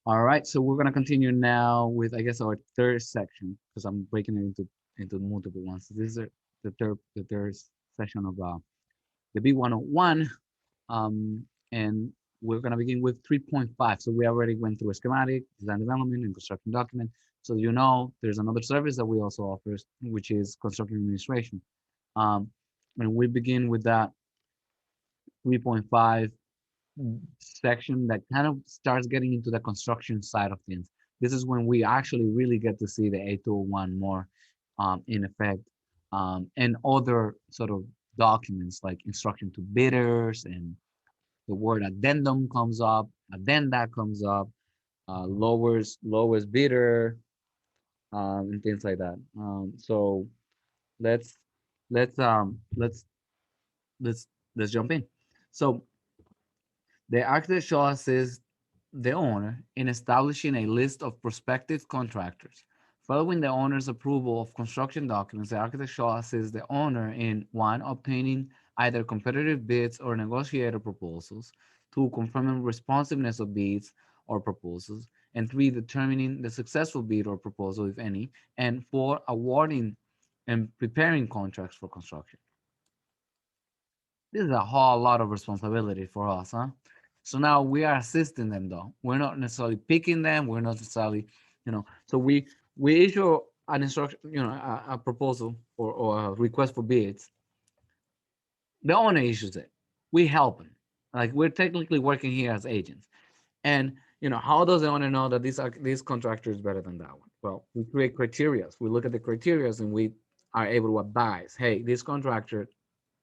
All right, so we're gonna continue now with, I guess, our third section because I'm breaking it into multiple ones. So this is the third session of the B101, and we're gonna begin with 3.5. So we already went through a schematic, design development, and construction document. So you know, there's another service that we also offer, which is construction administration. Um, and we begin with that 3.5 section that kind of starts getting into the construction side of things. This is when we actually really get to see the 8201 more in effect, and other sort of documents like instruction to bidders, and the word addendum comes up, addenda comes up, lowest bidder, and things like that. So let's let's um let's let's let's jump in. So the architect shall assist the owner in establishing a list of prospective contractors. Following the owner's approval of construction documents, the architect shall assist the owner in one, obtaining either competitive bids or negotiated proposals, two, confirming responsiveness of bids or proposals, and three, determining the successful bid or proposal, if any, and four, awarding and preparing contracts for construction. This is a whole lot of responsibility for us, huh? So now we are assisting them though. We're not necessarily picking them. We're not necessarily, So we issue an instruction, a proposal or a request for bids. The owner issues it. We help him. Like we're technically working here as agents. And how does the owner know that this contractor is better than that one? Well, we create criteria. We look at the criteria and we are able to advise, hey, this contractor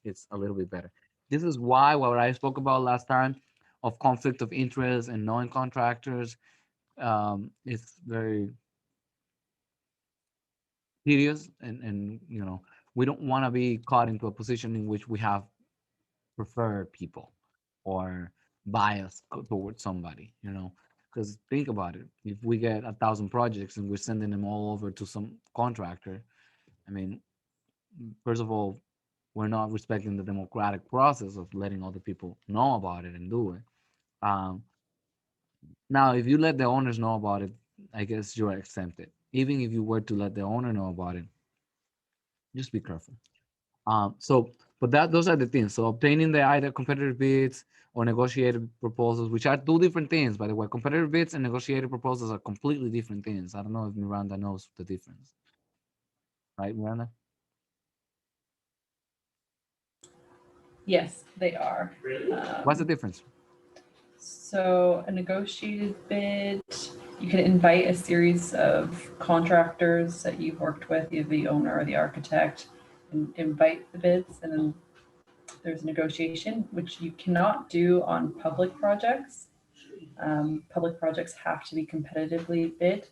is a little bit better. This is why what I spoke about last time of conflict of interest and knowing contractors, it's very serious, and we don't want to be caught into a position in which we have preferred people or bias towards somebody, because think about it, if we get 1,000 projects and we're sending them all over to some contractor, I mean, first of all, we're not respecting the democratic process of letting other people know about it and do it. Um, Now, if you let the owners know about it, I guess you're exempted. Even if you were to let the owner know about it, just be careful. But those are the things. So obtaining the either competitive bids or negotiated proposals, which are two different things, by the way. Competitive bids and negotiated proposals are completely different things. I don't know if Miranda knows the difference, right, Miranda? Yes, they are. What's the difference? So a negotiated bid, you can invite a series of contractors that you've worked with, either the owner or the architect, and invite the bids, and then there's negotiation, which you cannot do on public projects. Public projects have to be competitively bid.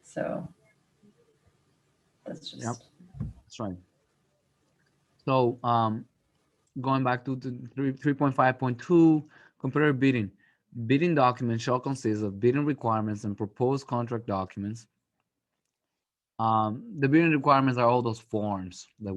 So that's Yep, just. that's right. So going back to the 3.5.2, competitive bidding. Bidding documents shall consist of bidding requirements and proposed contract documents. The bidding requirements are all those forms that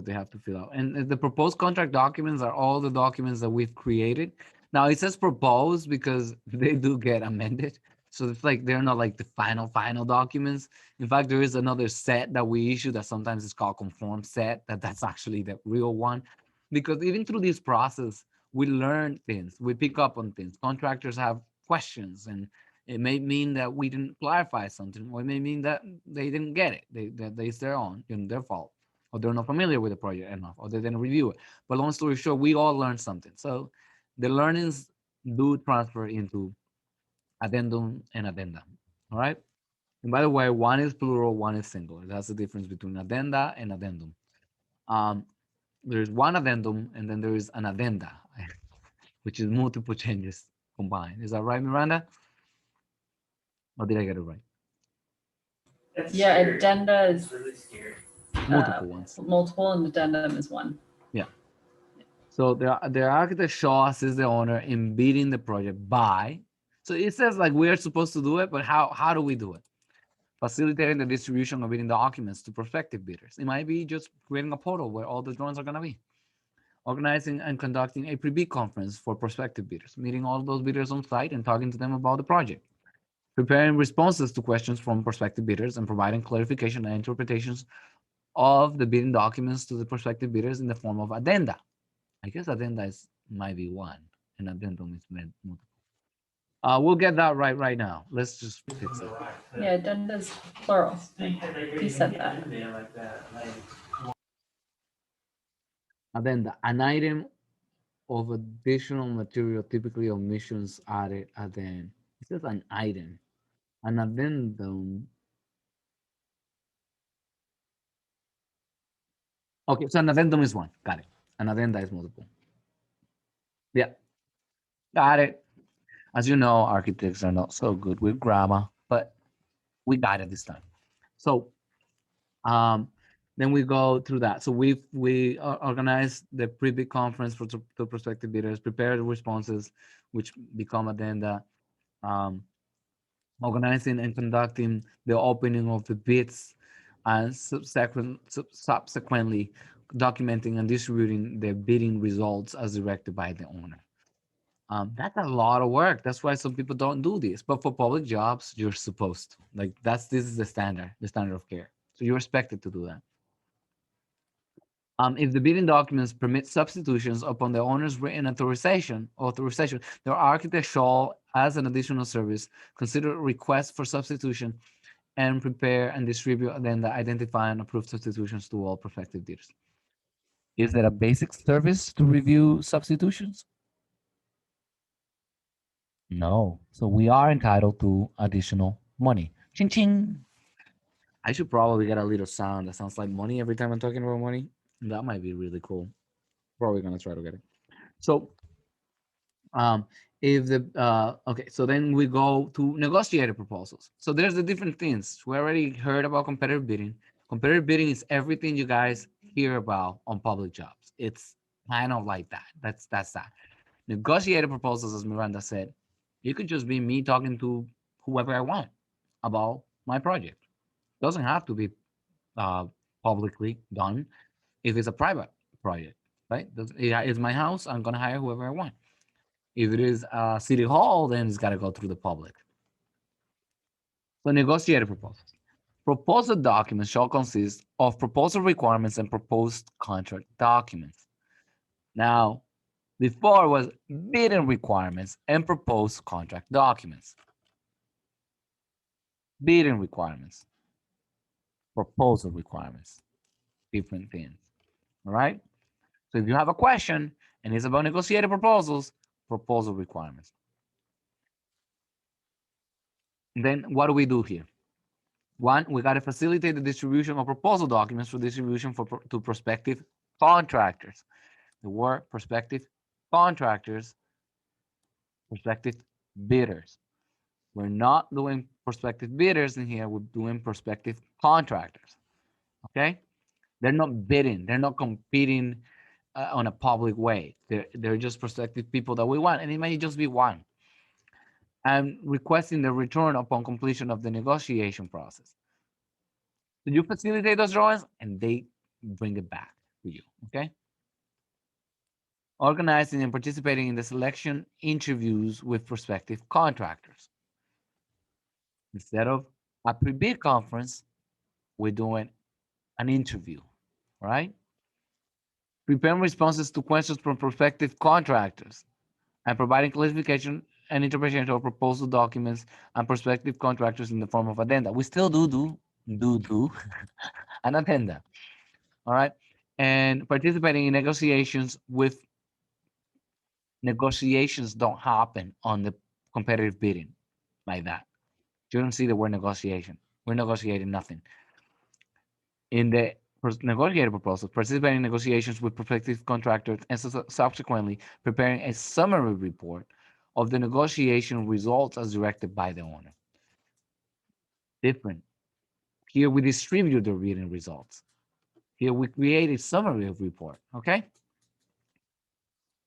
they have to fill out, and the proposed contract documents are all the documents that we've created. Now it says proposed because they do get amended, so it's like they're not like the final documents. In fact, there is another set that we issue that sometimes is called conform set. That's actually the real one, because even through this process, we learn things, we pick up on things. Contractors have questions, and it may mean that we didn't clarify something, or it may mean that they didn't get it. That it's their own, their fault, or they're not familiar with the project enough, or they didn't review it. But long story short, we all learned something. So the learnings do transfer into addendum and addenda. All right. And by the way, one is plural, one is singular. That's the difference between addenda and addendum. Um, there's one addendum, and then there is an addenda, which is multiple changes combined. Is that right, Miranda? Or did I get it right? Yeah, addenda is Multiple ones. multiple, and addendum is one. Yeah. So the architect shall assist the owner in bidding the project by. So it says like we are supposed to do it, but how do we do it? Facilitating the distribution of bidding documents to prospective bidders. It might be just creating a portal where all the drawings are gonna be. Organizing and conducting a pre-bid conference for prospective bidders, meeting all those bidders on site and talking to them about the project. preparing responses to questions from prospective bidders and providing clarification and interpretations of the bidding documents to the prospective bidders in the form of addenda. I guess addenda might be one, and addendum is multiple. We'll get that right now. Let's just fix it. Yeah, addenda's plural. He said that. Addenda, an item of additional material, typically omissions added at the end. It says an item. An addendum. Okay, so an addendum is one. Got it. An addenda is multiple. Yeah. Got it. As you know, architects are not so good with grammar, but we got it this time. So then we go through that. So we organize the pre-bid conference for the prospective bidders, prepare the responses, which become addenda, organizing and conducting the opening of the bids, and subsequently documenting and distributing the bidding results as directed by the owner. That's a lot of work. That's why some people don't do this. But for public jobs, you're supposed to. Like this is the standard of care. So you're expected to do that. If the bidding documents permit substitutions upon the owner's written authorization, the architect shall, as an additional service, consider requests for substitution and prepare and distribute addenda identifying approved substitutions to all prospective bidders. Is that a basic service to review substitutions? No. So we are entitled to additional money. Ching ching. I should probably get a little sound that sounds like money every time I'm talking about money. That might be really cool. Probably gonna try to get it. So if the okay, so then we go to negotiated proposals. So there's the different things. We already heard about competitive bidding. Competitive bidding is everything you guys hear about on public jobs. It's kind of like that. That's that. Negotiated proposals, as Miranda said, it could just be me talking to whoever I want about my project. It doesn't have to be publicly done if it's a private project, right? It's my house. I'm gonna hire whoever I want. If it is a city hall, then it's got to go through the public. So negotiated proposals. Proposal documents shall consist of proposal requirements and proposed contract documents. Now, before was bidding requirements and proposed contract documents. Bidding requirements, proposal requirements, different things. All right. So if you have a question and it's about negotiated proposals, proposal requirements. And then what do we do here? One, we got to facilitate the distribution of proposal documents for distribution to prospective contractors. The word prospective contractors, prospective bidders. We're not doing prospective bidders in here. We're doing prospective contractors. Okay? They're not bidding. They're not competing on a public way. They're just prospective people that we want, and it may just be one. And requesting the return upon completion of the negotiation process. So you facilitate those drawings, and they bring it back to you. Okay? Organizing and participating in the selection interviews with prospective contractors. Instead of a pre-bid conference, we're doing an interview, right? Preparing responses to questions from prospective contractors and providing clarification and interpretation of proposal documents and prospective contractors in the form of addenda. We still do an addenda, all right? And participating in negotiations don't happen on the competitive bidding like that. You don't see the word negotiation. We're negotiating nothing. In the negotiated proposals, participating in negotiations with prospective contractors and subsequently preparing a summary report of the negotiation results as directed by the owner. Different. Here we distribute the bidding results. Here we create a summary of report, okay?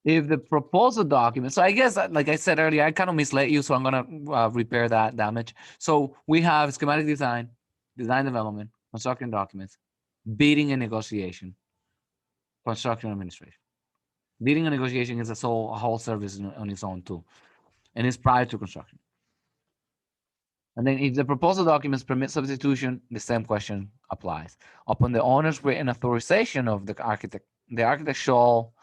If the proposal document, so I guess, like I said earlier, I kind of misled you, so I'm gonna repair that damage. So we have schematic design, design development, construction documents, bidding and negotiation, construction administration. Bidding and negotiation is a whole service on its own too, and it's prior to construction. And then if the proposal documents permit substitution, the same question applies. Upon the owner's written authorization of the architect shall,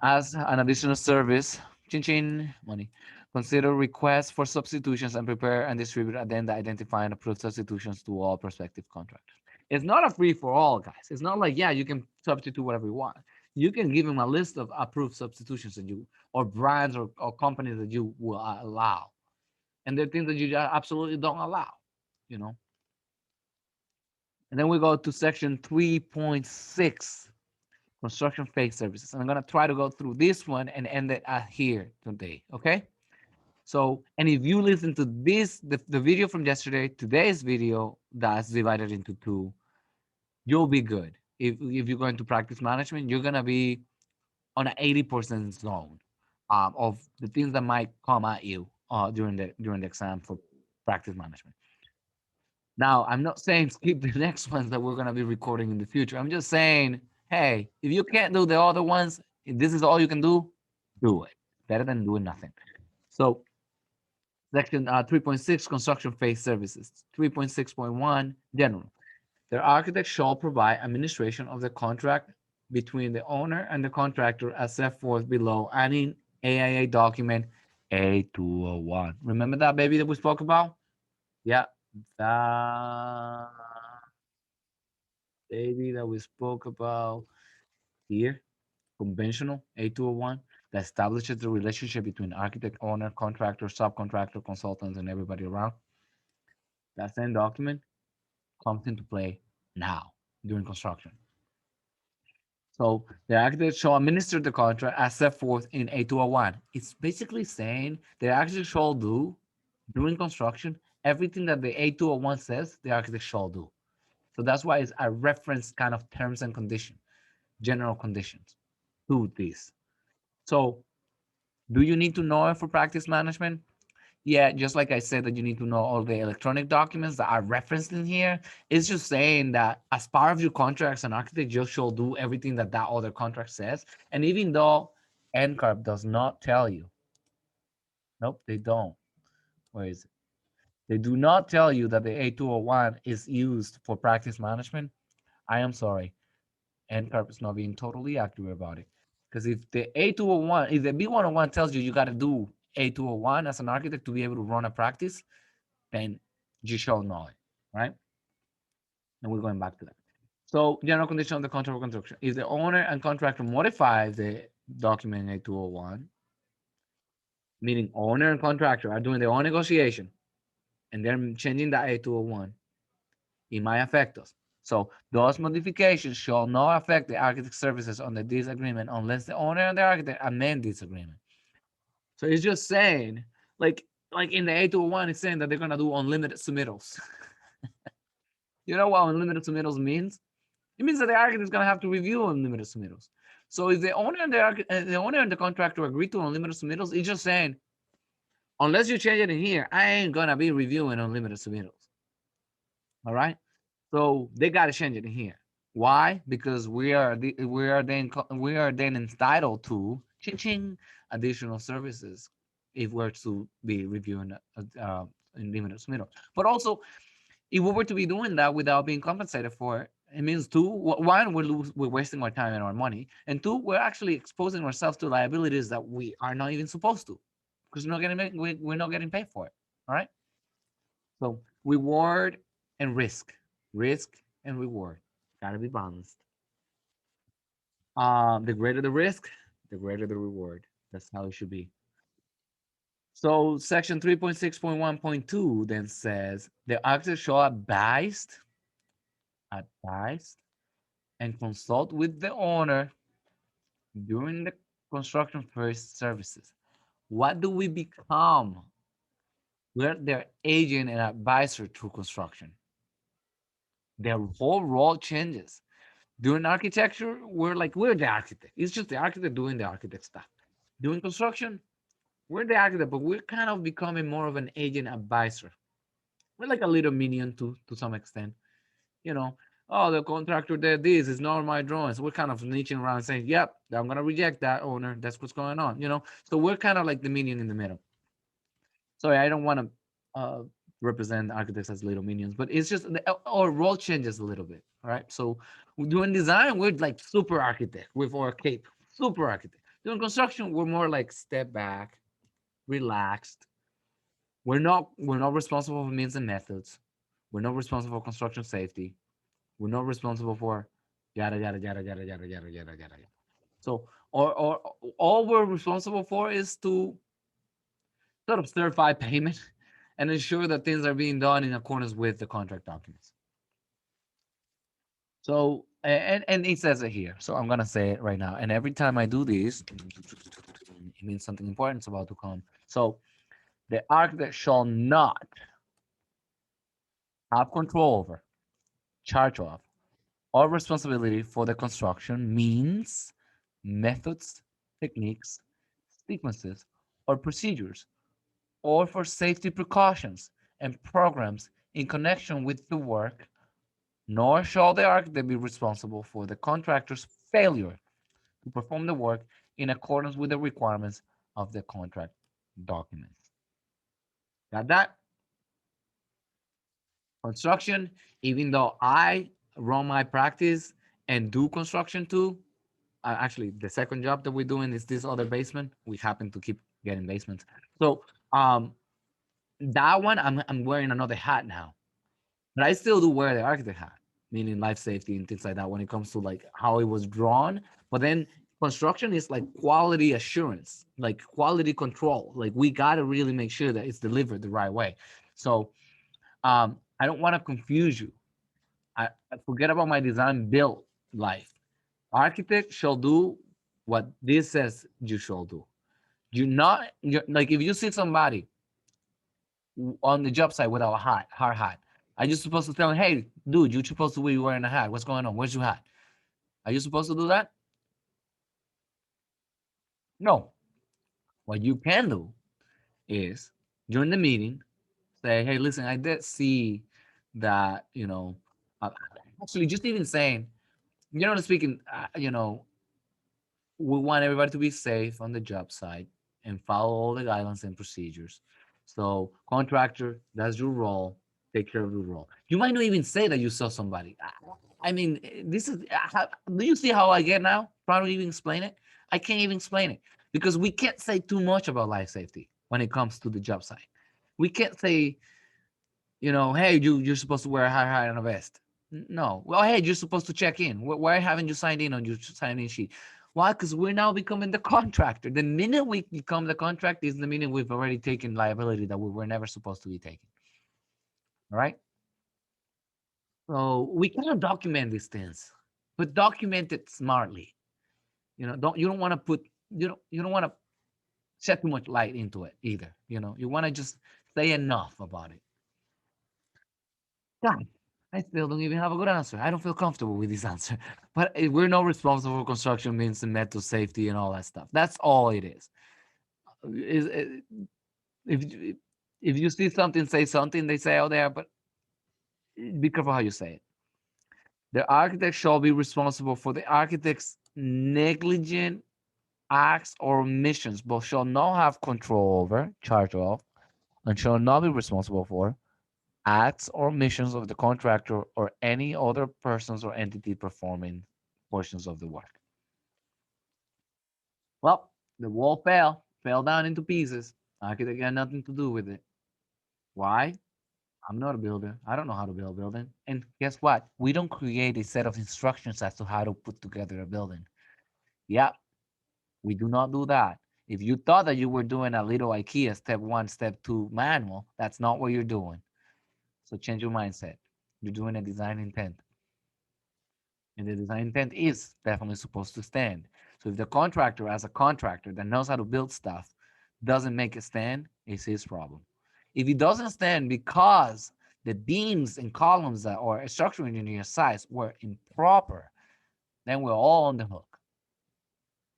as an additional service, chin chin, money, consider requests for substitutions and prepare and distribute addenda identifying approved substitutions to all prospective contractors. It's not a free for all, guys. It's not like, yeah, you can substitute whatever you want. You can give them a list of approved substitutions that you, or brands or companies that you will allow. And there are things that you absolutely don't allow, you know. And then we go to section 3.6, construction phase services. And I'm gonna try to go through this one and end it at here today, okay? So, and if you listen to this, the video from yesterday, today's video, that's divided into two, you'll be good. If you're going to practice management, you're gonna be on an 80% zone of the things that might come at you during the exam for practice management. Now, I'm not saying skip the next ones that we're gonna be recording in the future. I'm just saying, hey, if you can't do the other ones, if this is all you can do it. Better than doing nothing. So section 3.6, construction phase services. 3.6.1, general. The architect shall provide administration of the contract between the owner and the contractor as set forth below and in AIA document A201. Remember that baby that we spoke about? Yeah, that baby that we spoke about here, conventional A201, that establishes the relationship between architect, owner, contractor, subcontractor, consultants, and everybody around. That same document comes into play now during construction. So the architect shall administer the contract as set forth in A201. It's basically saying the architect shall do during construction everything that the A201 says the architect shall do. So that's why it's a reference kind of terms and conditions, general conditions to this. So do you need to know it for practice management? Yeah, just like I said that you need to know all the electronic documents that are referenced in here. It's just saying that as part of your contracts, an architect just should do everything that that other contract says. And even though NCARB does not tell you, nope, they don't. Where is it? They do not tell you that the A201 is used for practice management. I am sorry. NCARB is not being totally accurate about it. Because if the A201, if the B101 tells you you got to do A201 as an architect to be able to run a practice, then you shall know it, right? And we're going back to that. So general condition of the contract for construction. If the owner and contractor modify the document A201, meaning owner and contractor are doing their own negotiation and they're changing that A201, it might affect us. So those modifications shall not affect the architect services under this agreement unless the owner and the architect amend this agreement. So it's just saying, like in the A201, it's saying that they're gonna do unlimited submittals. You know what unlimited submittals means? It means that the architect is gonna have to review unlimited submittals. So if the owner and the owner and the contractor agree to unlimited submittals, it's just saying, unless you change it in here, I ain't gonna be reviewing unlimited submittals. All right. So they got to change it in here. Why? Because we are then entitled to ching additional services if we're to be reviewing unlimited submittal. But also, if we were to be doing that without being compensated for it, it means two, one, we're wasting our time and our money, and two, we're actually exposing ourselves to liabilities that we are not even supposed to, because we're not getting paid for it. All right. So reward and risk and reward gotta be balanced. The greater the risk, the greater the reward. That's how it should be. So section 3.6.1.2 then says the architect shall advise and consult with the owner during the construction first services. What do we become? We're their agent and advisor through construction. Their whole role changes. Doing architecture, we're the architect. It's just the architect doing the architect stuff. Doing construction, we're the architect, but we're kind of becoming more of an agent advisor. We're like a little minion to some extent. You know, oh, the contractor did this, it's not my drawings. We're kind of niching around saying, yep, I'm gonna reject that owner. That's what's going on, you know. So we're kind of like the minion in the middle. Sorry, I don't want to uh, represent architects as little minions, but it's just our role changes a little bit. All right. So doing design, we're like super architect with our cape, super architect. Doing construction, we're more like step back, relaxed. We're not responsible for means and methods. We're not responsible for construction safety. We're not responsible for yada yada yada yada yada yada yada yada. So or all we're responsible for is to sort of certify payment and ensure that things are being done in accordance with the contract documents. So and it says it here. So I'm gonna say it right now. And every time I do this, it means something important is about to come. So the architect shall not have control over, charge of, or responsibility for the construction means, methods, techniques, sequences, or procedures, or for safety precautions and programs in connection with the work, nor shall the architect be responsible for the contractor's failure to perform the work in accordance with the requirements of the contract documents. Got that? Construction, even though I run my practice and do construction too, actually the second job that we're doing is this other basement. We happen to keep getting basements. So that one I'm wearing another hat now. But I still do wear the architect hat, meaning life safety and things like that when it comes to like how it was drawn. But then construction is like quality assurance, like quality control. Like we gotta really make sure that it's delivered the right way. So I don't want to confuse you. I forget about my design build life. Architect shall do what this says you shall do. You're like if you see somebody on the job site without a hard hat, are you supposed to tell him, hey, dude, you're supposed to be wearing a hat? What's going on? Where's your hat? Are you supposed to do that? No. What you can do is during the meeting, say, hey, listen, I did see that, uh, actually just even saying, speaking, we want everybody to be safe on the job site and follow all the guidelines and procedures. So, contractor, that's your role. Take care of your role. You might not even say that you saw somebody. I mean, this is. Do you see how I get now? Trying to even explain it. I can't even explain it because we can't say too much about life safety when it comes to the job site. We can't say, hey, you're supposed to wear a hat and a vest. No. Well, hey, you're supposed to check in. Why haven't you signed in on your sign-in sheet? Why? Because we're now becoming the contractor. The minute we become the contractor is the minute we've already taken liability that we were never supposed to be taking. All right. So we cannot document these things, but document it smartly. You don't want to put you don't want to set too much light into it either. You want to just say enough about it. God, I still don't even have a good answer. I don't feel comfortable with this answer. But we're not responsible for construction means and metal safety and all that stuff. That's all it is. Is if you see something, say something. They say out there, but be careful how you say it. The architect shall be responsible for the architect's negligent acts or omissions, but shall not have control over, charge of, and shall not be responsible for acts or missions of the contractor or any other persons or entity performing portions of the work. Well, the wall fell down into pieces. Architect got nothing to do with it. Why? I'm not a builder. I don't know how to build a building. And guess what? We don't create a set of instructions as to how to put together a building. Yeah, we do not do that. If you thought that you were doing a little IKEA step one, step two manual, that's not what you're doing. So change your mindset. You're doing a design intent. And the design intent is definitely supposed to stand. So if the contractor, as a contractor that knows how to build stuff, doesn't make it stand, it's his problem. If it doesn't stand because the beams and columns that or a structural engineer size were improper, then we're all on the hook.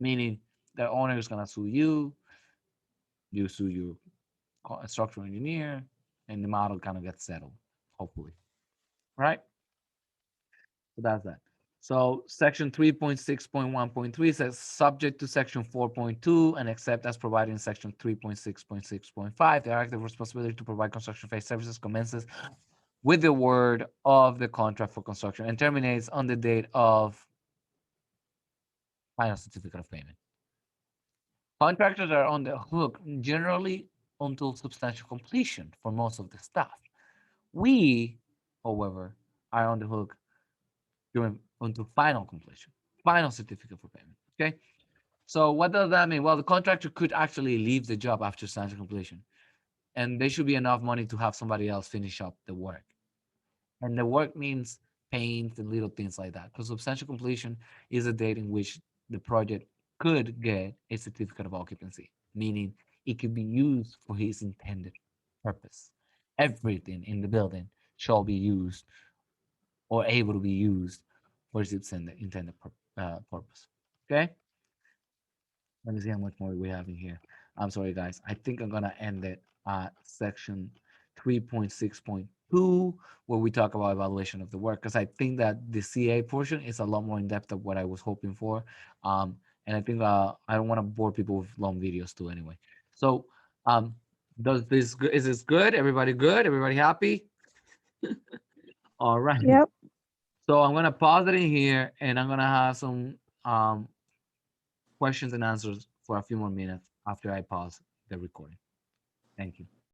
Meaning the owner is gonna sue you, you sue your structural engineer, and the model kind of gets settled, hopefully. Right? So that's that. So section 3.6.1.3 says subject to section 4.2 and except as provided in section 3.6.6.5, the active responsibility to provide construction phase services commences with the word of the contract for construction and terminates on the date of final certificate of payment. Contractors are on the hook generally until substantial completion for most of the stuff. We, however, are on the hook until final completion, final certificate for payment. Okay. So what does that mean? Well, the contractor could actually leave the job after substantial completion, and there should be enough money to have somebody else finish up the work. And the work means paint and little things like that. Because substantial completion is a date in which the project could get a certificate of occupancy, meaning it could be used for its intended purpose. Everything in the building shall be used or able to be used for its intended purpose. Okay? Let me see how much more we have in here. I'm sorry, guys. I think I'm gonna end it at section 3.6.2, where we talk about evaluation of the work, because I think that the CA portion is a lot more in depth of what I was hoping for. And I think I don't want to bore people with long videos too, anyway. So, is this good? Everybody good? Everybody happy? All right. Yep. So I'm gonna pause it in here, and I'm gonna have some questions and answers for a few more minutes after I pause the recording. Thank you.